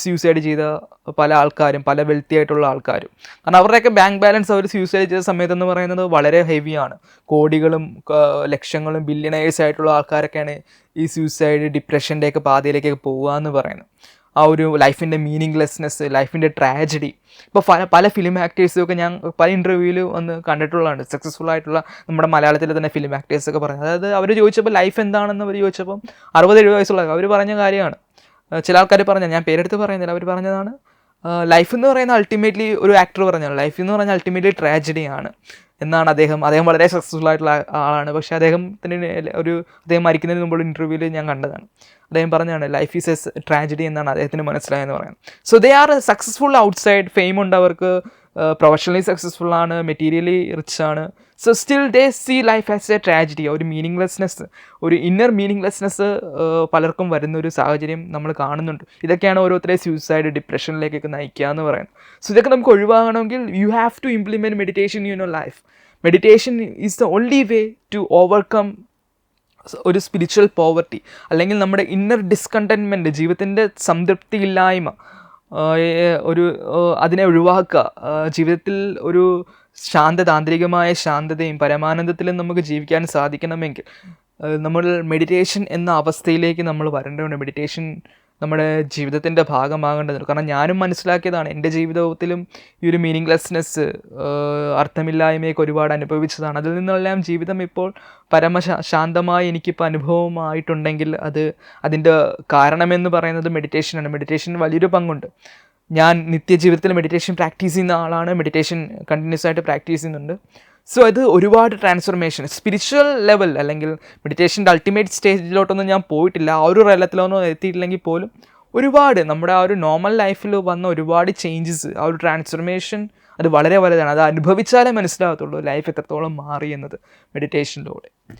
Suicide ചെയ്ത പല ആൾക്കാരും, പല വെൽത്തി ആയിട്ടുള്ള ആൾക്കാരും. കാരണം അവരുടെയൊക്കെ ബാങ്ക് ബാലൻസ് അവർ സൂസൈഡ് ചെയ്ത സമയത്തെന്ന് പറയുന്നത് വളരെ ഹെവിയാണ്. കോടികളും ലക്ഷങ്ങളും ബില്യണേഴ്സ് ആയിട്ടുള്ള ആൾക്കാരൊക്കെയാണ് ഈ സൂസൈഡ് ഡിപ്രഷൻ്റെയൊക്കെ പാതയിലേക്കൊക്കെ പോകുക എന്ന് പറയുന്നത്. ആ ഒരു ലൈഫിൻ്റെ മീനിങ്ലെസ്നെസ്, ലൈഫിൻ്റെ ട്രാജഡി. ഇപ്പോൾ പല ഫിലിം ആക്ടേഴ്സും ഒക്കെ ഞാൻ പല ഇൻ്റർവ്യൂവിൽ വന്ന് കണ്ടിട്ടുള്ളതാണ്. സക്സസ്ഫുൾ ആയിട്ടുള്ള നമ്മുടെ മലയാളത്തിലെ തന്നെ ഫിലിം ആക്ടേഴ്സൊക്കെ പറയുന്നത്, അതായത് അവർ ചോദിച്ചപ്പോൾ ലൈഫ് എന്താണെന്ന് അവർ ചോദിച്ചപ്പം 60-70 വയസ്സുള്ള അവർ പറഞ്ഞ കാര്യമാണ്. ചില ആൾക്കാർ പറഞ്ഞ, ഞാൻ പേരെടുത്ത് പറയുന്നില്ല, അവർ പറഞ്ഞതാണ് ലൈഫ് എന്ന് പറയുന്ന അൾട്ടിമേറ്റ്ലി, ഒരു ആക്ടർ പറഞ്ഞാൽ ലൈഫ് എന്ന് പറഞ്ഞാൽ അൾട്ടിമേറ്റ്ലി ട്രാജഡിയാണ് എന്നാണ്. അദ്ദേഹം വളരെ സക്സസ്ഫുൾ ആയിട്ടുള്ള ആളാണ്. പക്ഷേ അദ്ദേഹത്തിന് അദ്ദേഹം മരിക്കുന്നതിന് മുമ്പുള്ള ഇൻ്റർവ്യൂവിൽ ഞാൻ കണ്ടതാണ്. അദ്ദേഹം പറഞ്ഞതാണ് ലൈഫ് ഈസ് എ ട്രാജഡി എന്നാണ് അദ്ദേഹത്തിന് മനസ്സിലായെന്ന് പറയുന്നത്. So they are successful outside, fame ഉണ്ട് അവർക്ക്, പ്രൊഫഷണലി സക്സസ്ഫുൾ ആണ്, മെറ്റീരിയലി റിച്ച് ആണ്. So still they see life as a tragedy. ഒരു മീനിങ്ലെസ്നെസ്, ഒരു ഇന്നർ മീനിങ്ലെസ്നെസ് പലർക്കും വരുന്നൊരു സാഹചര്യം നമ്മൾ കാണുന്നുണ്ട്. ഇതൊക്കെയാണ് ഓരോരുത്തരെ സൂസൈഡ്, ഡിപ്രഷനിലേക്കൊക്കെ നയിക്കുക എന്ന് പറയുന്നത്. സോ ഇതൊക്കെ നമുക്ക് ഒഴിവാകണമെങ്കിൽ you have to implement meditation in your life. Meditation is the only way to overcome ഒരു സ്പിരിച്വൽ പോവർട്ടി, അല്ലെങ്കിൽ നമ്മുടെ ഇന്നർ ഡിസ്കണ്ടൻമെൻറ്റ്, ജീവിതത്തിൻ്റെ സംതൃപ്തിയില്ലായ്മ, അതിനെ ഒഴിവാക്കുക. ജീവിതത്തിൽ ഒരു ആന്തരികമായ ശാന്തതയും പരമാനന്ദത്തിലും നമുക്ക് ജീവിക്കാൻ സാധിക്കണമെങ്കിൽ നമ്മൾ മെഡിറ്റേഷൻ എന്ന അവസ്ഥയിലേക്ക് നമ്മൾ വരേണ്ടതുണ്ട്. മെഡിറ്റേഷൻ നമ്മുടെ ജീവിതത്തിൻ്റെ ഭാഗമാകേണ്ടതുണ്ട്. കാരണം ഞാനും മനസ്സിലാക്കിയതാണ്, എൻ്റെ ജീവിതത്തിലും ഈ ഒരു മീനിങ്ലെസ്നെസ്, അർത്ഥമില്ലായ്മയൊക്കെ ഒരുപാട് അനുഭവിച്ചതാണ്. അതിൽ നിന്നെല്ലാം ജീവിതം ഇപ്പോൾ ശാന്തമായി എനിക്കിപ്പോൾ അനുഭവമായിട്ടുണ്ടെങ്കിൽ അതിൻ്റെ കാരണമെന്ന് പറയുന്നത് മെഡിറ്റേഷനാണ്. മെഡിറ്റേഷന് വലിയൊരു പങ്കുണ്ട്. ഞാൻ നിത്യജീവിതത്തിൽ മെഡിറ്റേഷൻ പ്രാക്ടീസ് ചെയ്യുന്ന ആളാണ്. മെഡിറ്റേഷൻ കണ്ടിന്യൂസ് ആയിട്ട് പ്രാക്ടീസ് ചെയ്യുന്നുണ്ട്. സോ അത് ഒരുപാട് ട്രാൻസ്ഫോർമേഷൻ, സ്പിരിച്വൽ ലെവൽ അല്ലെങ്കിൽ മെഡിറ്റേഷൻ്റെ അൾട്ടിമേറ്റ് സ്റ്റേജിലോട്ടൊന്നും ഞാൻ പോയിട്ടില്ല, ആ ഒരു തലത്തിലൊന്നും എത്തിയിട്ടില്ലെങ്കിൽ പോലും ഒരുപാട് നമ്മുടെ ആ ഒരു നോർമൽ ലൈഫിൽ വന്ന ഒരുപാട് ചേഞ്ചസ്, ആ ഒരു ട്രാൻസ്ഫോർമേഷൻ അത് വളരെ വലുതാണ്. അത് അനുഭവിച്ചാലേ മനസ്സിലാകത്തുള്ളൂ ലൈഫ് എത്രത്തോളം മാറി എന്നത് മെഡിറ്റേഷനിലൂടെ.